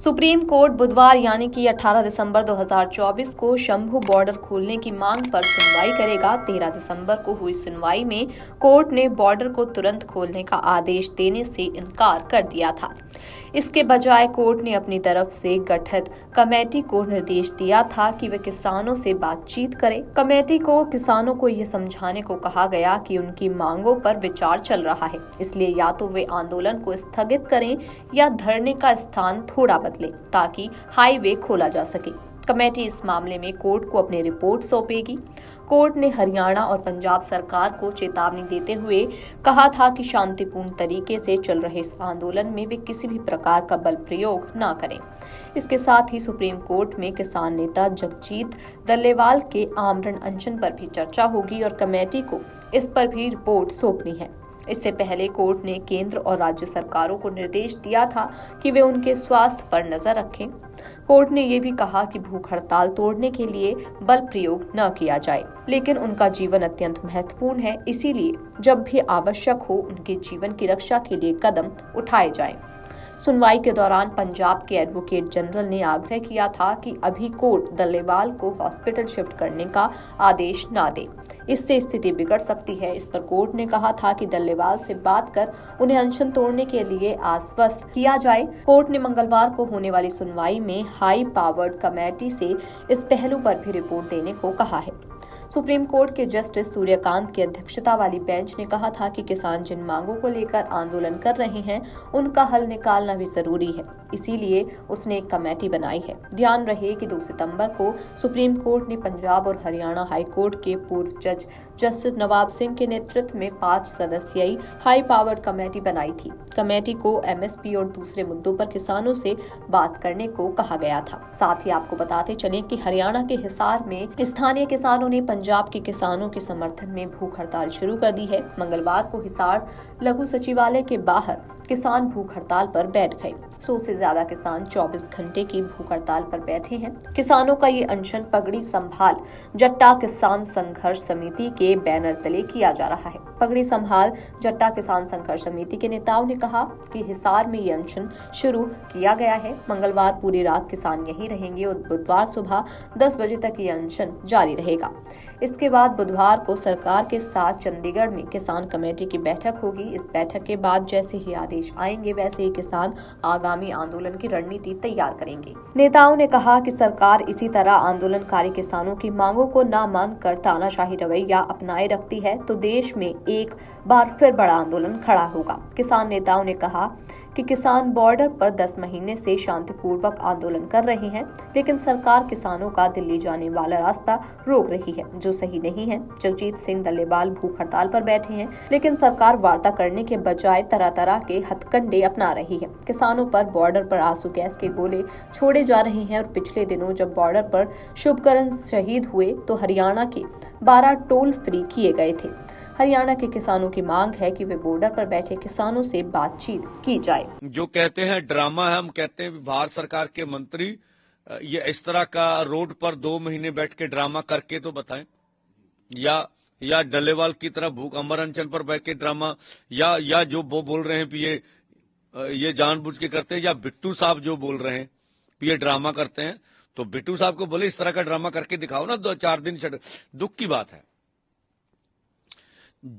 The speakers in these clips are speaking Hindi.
सुप्रीम कोर्ट बुधवार यानी कि 18 दिसंबर 2024 को शंभू बॉर्डर खोलने की मांग पर सुनवाई करेगा। 13 दिसंबर को हुई सुनवाई में कोर्ट ने बॉर्डर को तुरंत खोलने का आदेश देने से इनकार कर दिया था। इसके बजाय कोर्ट ने अपनी तरफ से गठित कमेटी को निर्देश दिया था कि वे किसानों से बातचीत करें। कमेटी को किसानों को यह समझाने को कहा गया कि उनकी मांगों पर विचार चल रहा है, इसलिए या तो वे आंदोलन को स्थगित करें या धरने का स्थान थोड़ा बदलें ताकि हाईवे खोला जा सके। कमेटी इस मामले में कोर्ट को अपनी रिपोर्ट सौंपेगी। कोर्ट ने हरियाणा और पंजाब सरकार को चेतावनी देते हुए कहा था कि शांतिपूर्ण तरीके से चल रहे इस आंदोलन में वे किसी भी प्रकार का बल प्रयोग न करें। इसके साथ ही सुप्रीम कोर्ट में किसान नेता जगजीत दल्लेवाल के आमरण अनशन पर भी चर्चा होगी और कमेटी को इस पर भी रिपोर्ट सौंपनी है। इससे पहले कोर्ट ने केंद्र और राज्य सरकारों को निर्देश दिया था कि वे उनके स्वास्थ्य पर नजर रखें। कोर्ट ने यह भी कहा कि भूख हड़ताल तोड़ने के लिए बल प्रयोग न किया जाए, लेकिन उनका जीवन अत्यंत महत्वपूर्ण है, इसीलिए जब भी आवश्यक हो उनके जीवन की रक्षा के लिए कदम उठाए जाएं। सुनवाई के दौरान पंजाब के एडवोकेट जनरल ने आग्रह किया था कि अभी कोर्ट दल्लेवाल को हॉस्पिटल शिफ्ट करने का आदेश न दे, इससे स्थिति बिगड़ सकती है। इस पर कोर्ट ने कहा था कि दल्लेवाल से बात कर उन्हें अनशन तोड़ने के लिए आश्वस्त किया जाए। कोर्ट ने मंगलवार को होने वाली सुनवाई में हाई पावर्ड कमेटी से इस पहलू पर भी रिपोर्ट देने को कहा है। सुप्रीम कोर्ट के जस्टिस सूर्यकांत की अध्यक्षता वाली बेंच ने कहा था कि किसान जिन मांगों को लेकर आंदोलन कर रहे हैं उनका हल निकालना भी जरूरी है, इसीलिए उसने एक कमेटी बनाई है। ध्यान रहे कि 2 सितंबर को सुप्रीम कोर्ट ने पंजाब और हरियाणा हाई कोर्ट के पूर्व जज जस्टिस नवाब सिंह के नेतृत्व में 5 सदस्यीय हाई पावर्ड कमेटी बनाई थी। कमेटी को एमएसपी और दूसरे मुद्दों पर किसानों से बात करने को कहा गया था। साथ ही आपको बताते चलें कि हरियाणा के हिसार में स्थानीय किसानों ने पंजाब के किसानों के समर्थन में भूख हड़ताल शुरू कर दी है। मंगलवार को हिसार लघु सचिवालय के बाहर किसान भूख हड़ताल पर बैठ गए। 100 से ज्यादा किसान 24 घंटे की भूख हड़ताल पर बैठे हैं। किसानों का ये अनशन पगड़ी संभाल जट्टा किसान संघर्ष समिति के बैनर तले किया जा रहा है। पगड़ी संभाल जट्टा किसान संघर्ष समिति के नेताओं ने कहा कि हिसार में ये अनशन शुरू किया गया है। मंगलवार पूरी रात किसान यहीं रहेंगे और बुधवार सुबह 10 बजे तक ये अनशन जारी रहेगा। इसके बाद बुधवार को सरकार के साथ चंडीगढ़ में किसान कमेटी की बैठक होगी। इस बैठक के बाद जैसे ही आदेश आएंगे वैसे ही किसान आगामी आंदोलन की रणनीति तैयार करेंगे। नेताओं ने कहा कि सरकार इसी तरह आंदोलनकारी किसानों की मांगों को न मानकर तानाशाही रवैया अपनाए रखती है तो देश में एक बार फिर बड़ा आंदोलन खड़ा होगा। किसान नेताओं ने कहा कि किसान बॉर्डर पर 10 महीने से शांतिपूर्वक आंदोलन कर रहे हैं, लेकिन सरकार किसानों का दिल्ली जाने वाला रास्ता रोक रही है, जो सही नहीं है। जगजीत सिंह दल्लेवाल भूख हड़ताल पर बैठे हैं, लेकिन सरकार वार्ता करने के बजाय तरह तरह के हथकंडे अपना रही है। किसानों पर बॉर्डर पर आंसू गैस के गोले छोड़े जा रहे हैं और पिछले दिनों जब बॉर्डर पर शुभकरण शहीद हुए तो हरियाणा के 12 टोल फ्री किए गए थे। हरियाणा के किसानों की मांग है कि वे बॉर्डर पर बैठे किसानों से बातचीत की जाए। जो कहते हैं ड्रामा है, हम कहते हैं भारत सरकार के मंत्री ये इस तरह का रोड पर 2 महीने बैठ के ड्रामा करके तो बताएं, या डल्लेवाल की तरह भूख अमर अनशन पर बैठ के ड्रामा, या जो वो बोल रहे हैं कि ये जानबूझ के करते हैं, या बिट्टू साहब जो बोल रहे हैं कि ये ड्रामा करते हैं, तो बिट्टू साहब को बोले इस तरह का ड्रामा करके दिखाओ ना 2-4 दिन। दुख की बात है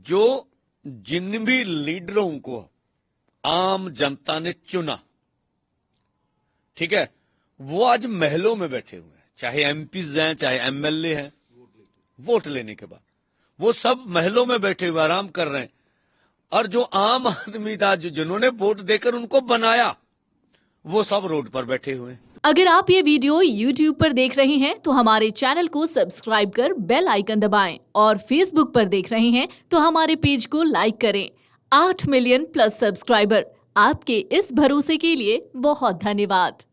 जो जिन भी लीडरों को आम जनता ने चुना, ठीक है, वो आज महलों में बैठे हुए हैं, चाहे एमपीज हैं चाहे एमएलए हैं। वोट लेने के बाद वो सब महलों में बैठे हुए आराम कर रहे हैं, और जो आम आदमी था, जो जिन्होंने वोट देकर उनको बनाया, वो सब रोड पर बैठे हुए हैं। अगर आप ये वीडियो YouTube पर देख रहे हैं तो हमारे चैनल को सब्सक्राइब कर बेल आइकन दबाएं, और Facebook पर देख रहे हैं तो हमारे पेज को लाइक करें। 8 मिलियन प्लस सब्सक्राइबर, आपके इस भरोसे के लिए बहुत धन्यवाद।